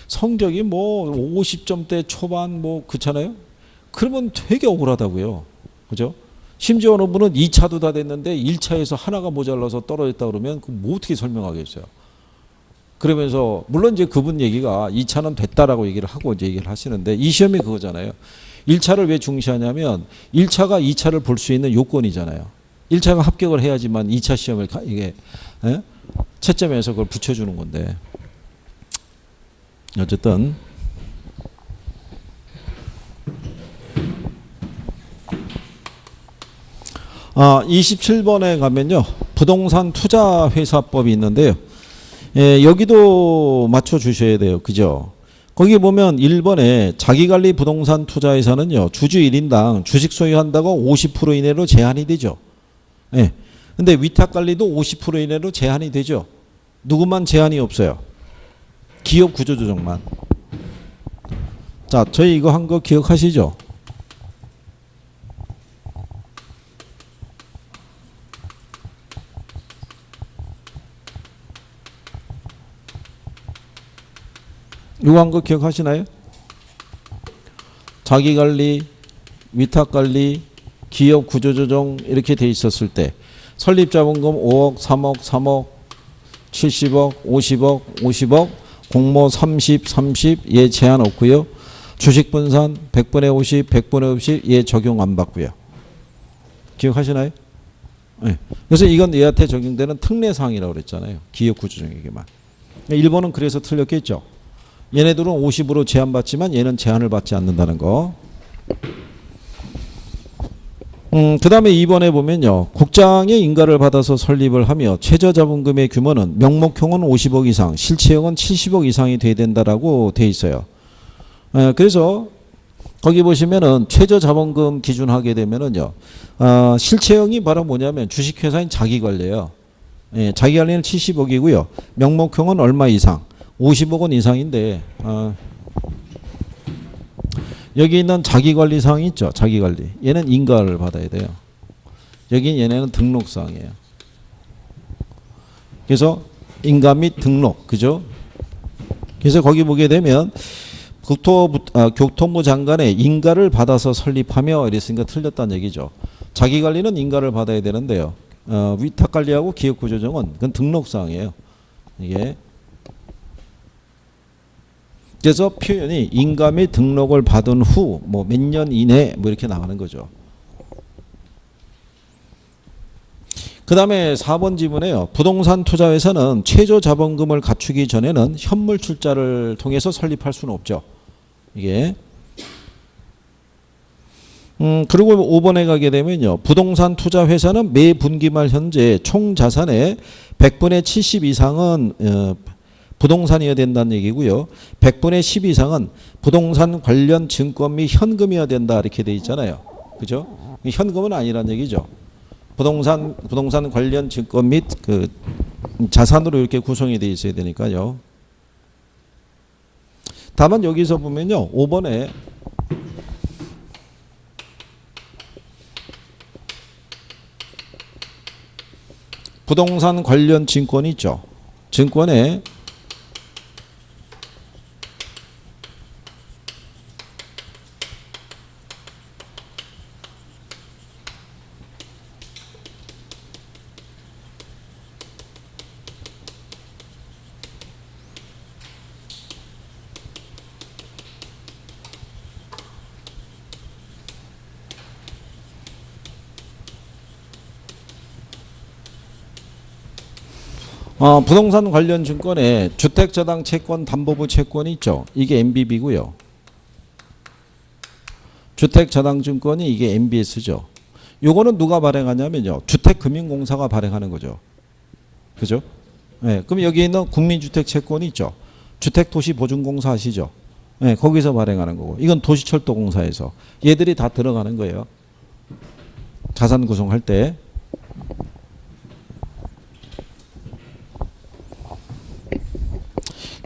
성적이 뭐 50점대 초반 뭐 그렇잖아요. 그러면 되게 억울하다고요. 그죠? 심지어 어느 분은 2차도 다 됐는데 1차에서 하나가 모자라서 떨어졌다 그러면 그 뭐 어떻게 설명하겠어요. 그러면서 물론 이제 그분 얘기가 2차는 됐다라고 얘기를 하고 이제 얘기를 하시는데, 이 시험이 그거잖아요. 1차를 왜 중시하냐면 1차가 2차를 볼 수 있는 요건이잖아요. 1차가 합격을 해야지만 2차 시험을 이게 채점해서 그걸 붙여주는 건데, 어쨌든 아, 27번에 가면요, 부동산 투자 회사법이 있는데요. 예, 여기도 맞춰 주셔야 돼요. 그죠? 거기 보면 1번에 자기관리 부동산 투자회사는요, 주주 1인당 주식 소유한다고 50% 이내로 제한이 되죠. 예. 근데 위탁관리도 50% 이내로 제한이 되죠. 누구만 제한이 없어요? 기업 구조조정만. 자, 저희 이거 한 거 기억하시죠? 이거 한 거 기억하시나요? 자기관리, 위탁관리, 기업 구조조정 이렇게 돼 있었을 때 설립자본금 5억, 3억, 3억, 70억, 50억, 50억, 공모 30, 30, 얘 제한 없고요. 주식 분산 100분의 50, 100분의 50, 얘 적용 안 받고요. 기억하시나요? 네. 그래서 이건 얘한테 적용되는 특례사항이라고 그랬잖아요. 기업 구조조정에게만. 일본은 그래서 틀렸겠죠. 얘네들은 50으로 제한받지만 얘는 제한을 받지 않는다는 거. 그 다음에 2번에 보면요, 국장의 인가를 받아서 설립을 하며 최저자본금의 규모는 명목형은 50억 이상, 실체형은 70억 이상이 돼야 된다라고 돼 있어요. 그래서 거기 보시면은 최저자본금 기준 하게 되면은요, 실체형이 바로 뭐냐면 주식회사인 자기관리예요. 예, 자기관리는 70억이고요. 명목형은 얼마 이상? 50억 원 이상인데, 여기 있는 자기관리사항이 있죠. 자기관리. 얘는 인가를 받아야 돼요. 여기 얘네는 등록사항이에요. 그래서 인가 및 등록, 그죠? 그래서 거기 보게 되면 교통부 장관의 인가를 받아서 설립하며 이랬으니까 틀렸다는 얘기죠. 자기관리는 인가를 받아야 되는데요. 위탁관리하고 기획구조정은 그건 등록사항이에요. 이게. 그래서 표현이 인가 및 등록을 받은 후 뭐 몇 년 이내 뭐 이렇게 나가는 거죠. 그 다음에 4번 지문에요. 부동산 투자회사는 최저 자본금을 갖추기 전에는 현물 출자를 통해서 설립할 수는 없죠. 이게. 그리고 5번에 가게 되면요. 부동산 투자회사는 매 분기말 현재 총 자산의 100분의 70 이상은 부동산이어야 된다는 얘기고요. 100분의 10 이상은 부동산 관련 증권 및 현금이어야 된다 이렇게 돼 있잖아요. 그죠? 현금은 아니란 얘기죠. 부동산 관련 증권 및 그 자산으로 이렇게 구성이 되어 있어야 되니까요. 다만 여기서 보면요. 5번에 부동산 관련 증권이 있죠. 증권에 부동산 관련 증권에 주택저당 채권 담보부 채권이 있죠. 이게 MBB고요. 주택저당 증권이 이게 MBS죠. 요거는 누가 발행하냐면요. 주택금융공사가 발행하는 거죠. 그죠? 네, 그럼 여기 있는 국민주택채권이 있죠. 주택도시보증공사 아시죠? 네, 거기서 발행하는 거고. 이건 도시철도공사에서. 얘들이 다 들어가는 거예요. 자산 구성할 때.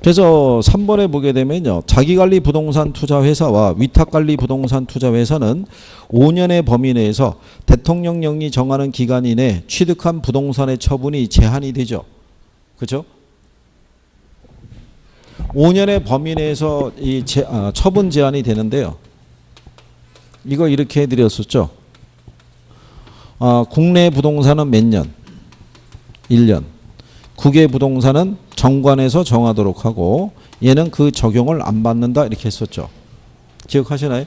그래서 3번에 보게 되면요. 자기관리 부동산 투자회사와 위탁관리 부동산 투자회사는 5년의 범위 내에서 대통령령이 정하는 기간 이내 취득한 부동산의 처분이 제한이 되죠. 그죠? 5년의 범위 내에서 이 처분 제한이 되는데요. 이거 이렇게 해드렸었죠. 국내 부동산은 몇 년? 1년. 국외 부동산은 정관에서 정하도록 하고 얘는 그 적용을 안 받는다 이렇게 했었죠. 기억하시나요?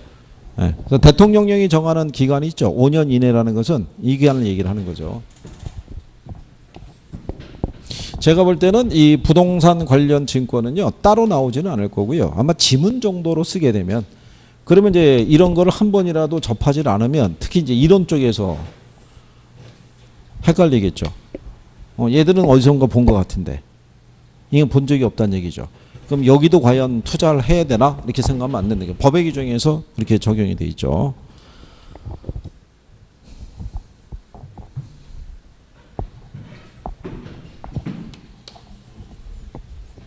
네. 대통령령이 정하는 기간이 있죠. 5년 이내라는 것은 이 기간을 얘기를 하는 거죠. 제가 볼 때는 이 부동산 관련 증권은요. 따로 나오지는 않을 거고요. 아마 지문 정도로 쓰게 되면 그러면 이제 이런 거를 한 번이라도 접하지 않으면 특히 이제 이론 쪽에서 헷갈리겠죠. 얘들은 어디선가 본 것 같은데 이건 본 적이 없다는 얘기죠. 그럼 여기도 과연 투자를 해야 되나 이렇게 생각하면 안 되는 거예요. 법의 규정에서 그렇게 적용이 돼 있죠.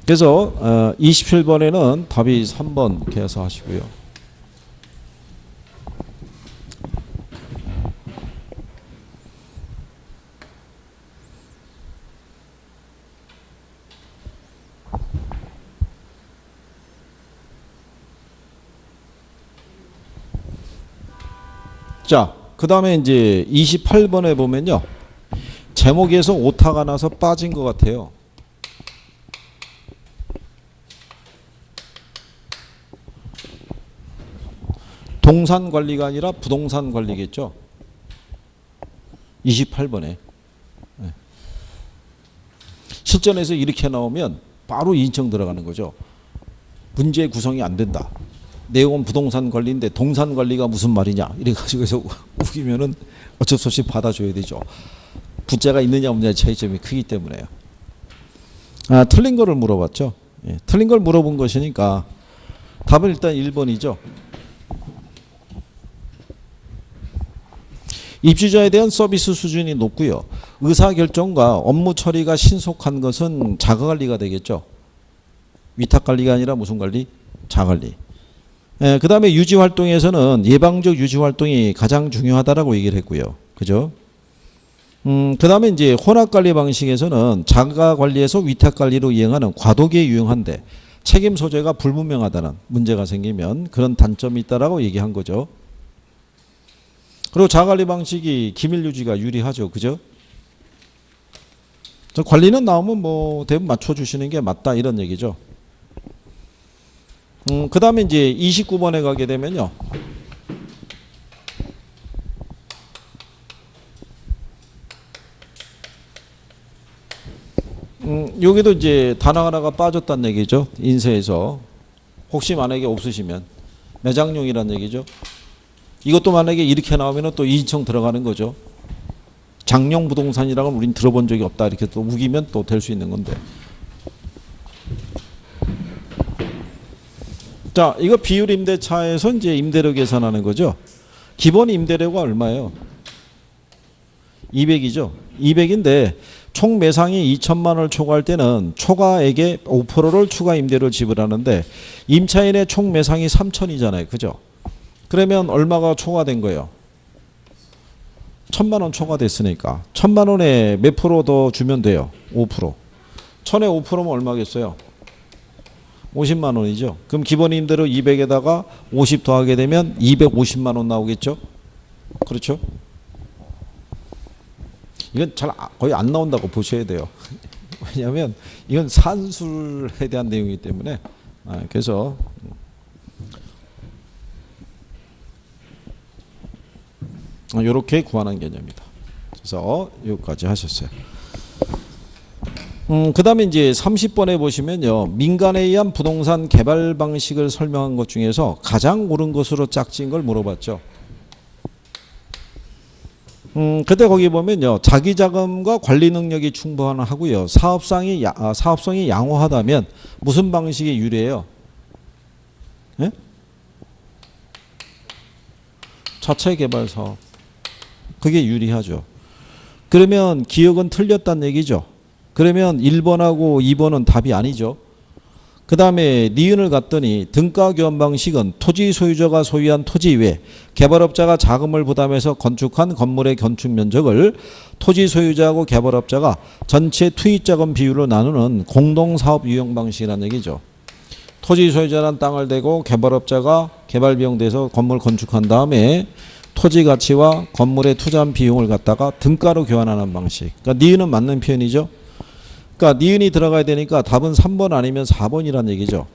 그래서 27번에는 답이 3번 이렇게 해서 하시고요. 자, 그 다음에 이제 28번에 보면요. 제목에서 오타가 나서 빠진 것 같아요. 동산 관리가 아니라 부동산 관리겠죠. 28번에. 네. 실전에서 이렇게 나오면 바로 인청 들어가는 거죠. 문제 구성이 안 된다. 내용은 부동산 관리인데 동산 관리가 무슨 말이냐 이래가지고 해서 우기면은 어쩔 수 없이 받아줘야 되죠. 부자가 있느냐 없느냐 차이점이 크기 때문에요. 틀린 거를 물어봤죠. 예, 틀린 걸 물어본 것이니까 답은 일단 1번이죠. 입주자에 대한 서비스 수준이 높고요. 의사결정과 업무 처리가 신속한 것은 자가관리가 되겠죠. 위탁관리가 아니라 무슨 관리? 자관리. 예, 그 다음에 유지활동에서는 예방적 유지활동이 가장 중요하다라고 얘기를 했고요. 그죠? 그 다음에 이제 혼합관리 방식에서는 자가관리에서 위탁관리로 이행하는 과도기에 유용한데 책임 소재가 불분명하다는 문제가 생기면 그런 단점이 있다라고 얘기한 거죠. 그리고 자가관리 방식이 기밀 유지가 유리하죠. 그죠? 관리는 나오면 뭐 대부분 맞춰주시는 게 맞다 이런 얘기죠. 그 다음에 이제 29번에 가게 되면요. 여기도 이제 단어 하나가 빠졌다는 얘기죠. 인쇄에서. 혹시 만약에 없으시면 매장용이란 얘기죠. 이것도 만약에 이렇게 나오면 또 이인청 들어가는 거죠. 장용 부동산이라고 우린 들어본 적이 없다. 이렇게 또 우기면 또 될 수 있는 건데. 자, 이거 비율 임대차에서 이제 임대료 계산하는 거죠. 기본 임대료가 얼마예요? 200이죠. 200인데 총 매상이 2천만 원을 초과할 때는 초과액의 5%를 추가 임대료를 지불하는데 임차인의 총 매상이 3천이잖아요. 그죠? 그러면 얼마가 초과된 거예요? 1,000만 원 초과됐으니까 1,000만 원에 몇 프로 더 주면 돼요? 5%. 1,000에 5%면 얼마겠어요? 50만 원이죠. 그럼 기본 임대료 200에다가 50 더하게 되면 250만 원 나오겠죠? 그렇죠? 이건 잘 거의 안 나온다고 보셔야 돼요. 왜냐하면 이건 산술에 대한 내용이기 때문에. 그래서 이렇게 구하는 개념이다. 그래서 여기까지 하셨어요. 그 다음에 이제 30번에 보시면요. 민간에 의한 부동산 개발 방식을 설명한 것 중에서 가장 옳은 것으로 짝진 걸 물어봤죠. 그때 거기 보면요. 자기 자금과 관리 능력이 충분하고요. 사업성이 양호하다면 무슨 방식이 유리해요? 예? 자체 개발 사업. 그게 유리하죠. 그러면 기억은 틀렸다는 얘기죠. 그러면 1번하고 2번은 답이 아니죠. 그 다음에 니은을 갔더니 등가 교환 방식은 토지 소유자가 소유한 토지 외 개발업자가 자금을 부담해서 건축한 건물의 건축 면적을 토지 소유자하고 개발업자가 전체 투입자금 비율로 나누는 공동사업 유형 방식이라는 얘기죠. 토지 소유자는 땅을 대고 개발업자가 개발비용 대서 건물 건축한 다음에 토지 가치와 건물에 투자한 비용을 갖다가 등가로 교환하는 방식. 그러니까 니은은 맞는 표현이죠. 그러니까 니은이 들어가야 되니까 답은 3번 아니면 4번이란 얘기죠.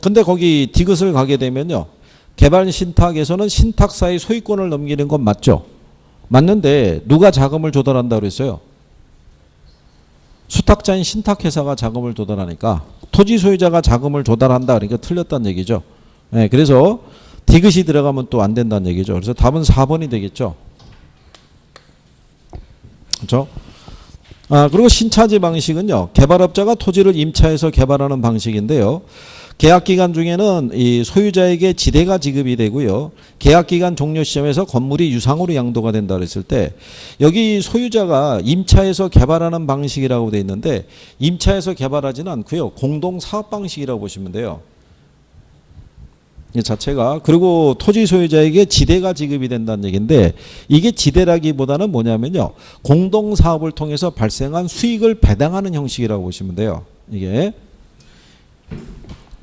근데 거기 디귿을 가게 되면요. 개발 신탁에서는 신탁사의 소유권을 넘기는 건 맞죠. 맞는데 누가 자금을 조달한다고 그랬어요? 수탁자인 신탁회사가 자금을 조달하니까 토지 소유자가 자금을 조달한다 그러니까 틀렸다는 얘기죠. 네, 그래서 디귿이 들어가면 또 안 된다는 얘기죠. 그래서 답은 4번이 되겠죠. 그렇죠? 그리고 신차지 방식은요. 개발업자가 토지를 임차해서 개발하는 방식인데요. 계약기간 중에는 이 소유자에게 지대가 지급이 되고요. 계약기간 종료 시점에서 건물이 유상으로 양도가 된다 그랬을 때 여기 소유자가 임차해서 개발하는 방식이라고 되어 있는데 임차해서 개발하지는 않고요. 공동사업 방식이라고 보시면 돼요. 이 자체가. 그리고 토지 소유자에게 지대가 지급이 된다는 얘기인데 이게 지대라기보다는 뭐냐면요. 공동사업을 통해서 발생한 수익을 배당하는 형식이라고 보시면 돼요. 이게.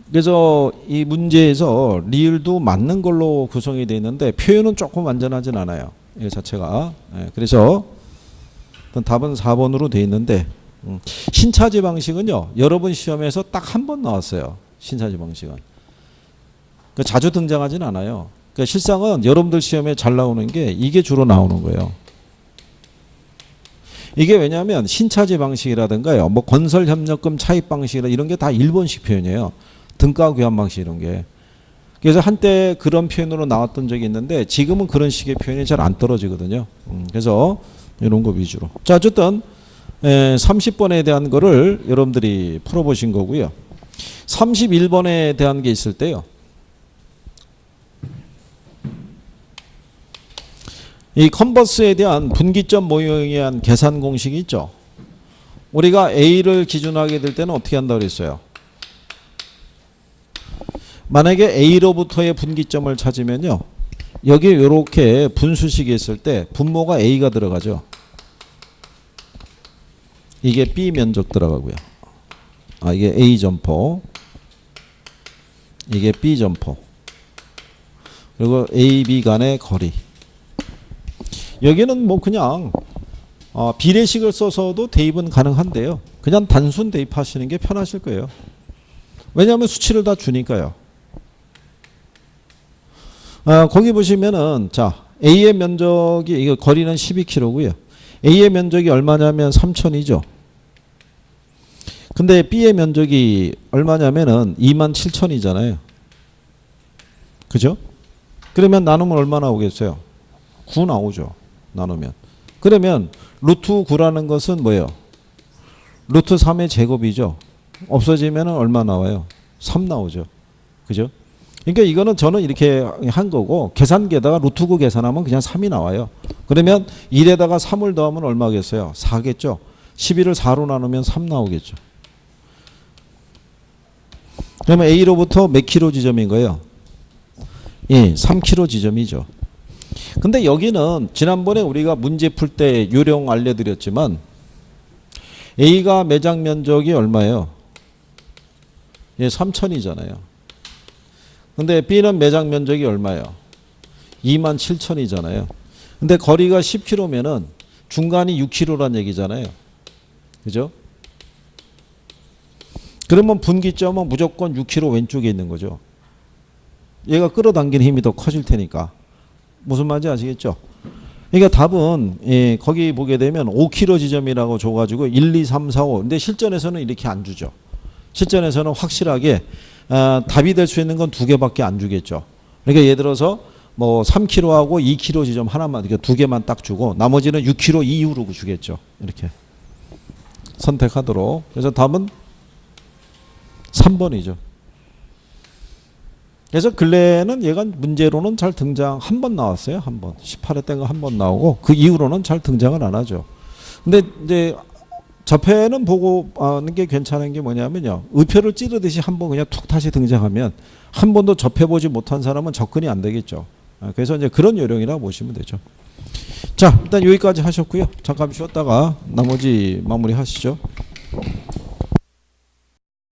그래서 이 문제에서 리을도 맞는 걸로 구성이 되어 있는데 표현은 조금 완전하진 않아요. 이 자체가. 그래서 답은 4번으로 되어 있는데 신차지 방식은요. 여러분 시험에서 딱 한 번 나왔어요. 신차지 방식은. 자주 등장하진 않아요. 그러니까 실상은 여러분들 시험에 잘 나오는 게 이게 주로 나오는 거예요. 이게 왜냐하면 신차지 방식이라든가요. 뭐 건설협력금 차입 방식이라 이런 게 다 일본식 표현이에요. 등가 교환 방식 이런 게. 그래서 한때 그런 표현으로 나왔던 적이 있는데 지금은 그런 식의 표현이 잘 안 떨어지거든요. 그래서 이런 거 위주로. 자, 어쨌든 30번에 대한 거를 여러분들이 풀어보신 거고요. 31번에 대한 게 있을 때요. 이 컨버스에 대한 분기점 모형에 대한 계산 공식이 있죠. 우리가 A를 기준하게 될 때는 어떻게 한다고 그랬어요? 만약에 A로부터의 분기점을 찾으면요. 여기 이렇게 분수식이 있을 때 분모가 A가 들어가죠. 이게 B 면적 들어가고요. 이게 A 점포. 이게 B 점포. 그리고 A, B 간의 거리. 여기는 뭐 그냥 비례식을 써서도 대입은 가능한데요. 그냥 단순 대입하시는 게 편하실 거예요. 왜냐하면 수치를 다 주니까요. 거기 보시면은 자 A의 면적이 이거 거리는 12km고요. A의 면적이 얼마냐면 3,000이죠. 근데 B의 면적이 얼마냐면은 27,000이잖아요. 그죠? 그러면 나누면 얼마 나오겠어요? 9 나오죠. 나누면. 그러면 루트 9라는 것은 뭐예요? 루트 3의 제곱이죠. 없어지면 얼마 나와요? 3 나오죠. 그죠? 그러니까 이거는 저는 이렇게 한 거고 계산기에다가 루트 9 계산하면 그냥 3이 나와요. 그러면 1에다가 3을 더하면 얼마겠어요? 4겠죠. 11을 4로 나누면 3 나오겠죠. 그러면 A로부터 몇 킬로 지점인 거예요? 예, 3킬로 지점이죠. 근데 여기는 지난번에 우리가 문제 풀 때 요령 알려드렸지만 A가 매장 면적이 얼마예요? 예, 3,000이잖아요. 근데 B는 매장 면적이 얼마예요? 27,000이잖아요. 근데 거리가 10km면은 중간이 6km란 얘기잖아요. 그죠? 그러면 분기점은 무조건 6km 왼쪽에 있는 거죠. 얘가 끌어당기는 힘이 더 커질 테니까. 무슨 말인지 아시겠죠? 그러니까 답은 예, 거기 보게 되면 5km 지점이라고 줘가지고 1, 2, 3, 4, 5. 근데 실전에서는 이렇게 안 주죠. 실전에서는 확실하게 답이 될 수 있는 건 2개밖에 안 주겠죠. 그러니까 예를 들어서 뭐 3km하고 2km 지점 하나만, 그러니까 2개만 딱 주고 나머지는 6km 이후로 주겠죠. 이렇게 선택하도록. 그래서 답은 3번이죠. 그래서 근래에는 얘가 문제로는 잘 등장 한 번 나왔어요. 한 번. 18회 때가 한 번 나오고 그 이후로는 잘 등장을 안 하죠. 근데 이제 접해는 보고 하는 게 괜찮은 게 뭐냐면요. 의표를 찌르듯이 한 번 그냥 툭 다시 등장하면 한 번도 접해보지 못한 사람은 접근이 안 되겠죠. 그래서 이제 그런 요령이라고 보시면 되죠. 자, 일단 여기까지 하셨고요. 잠깐 쉬었다가 나머지 마무리 하시죠.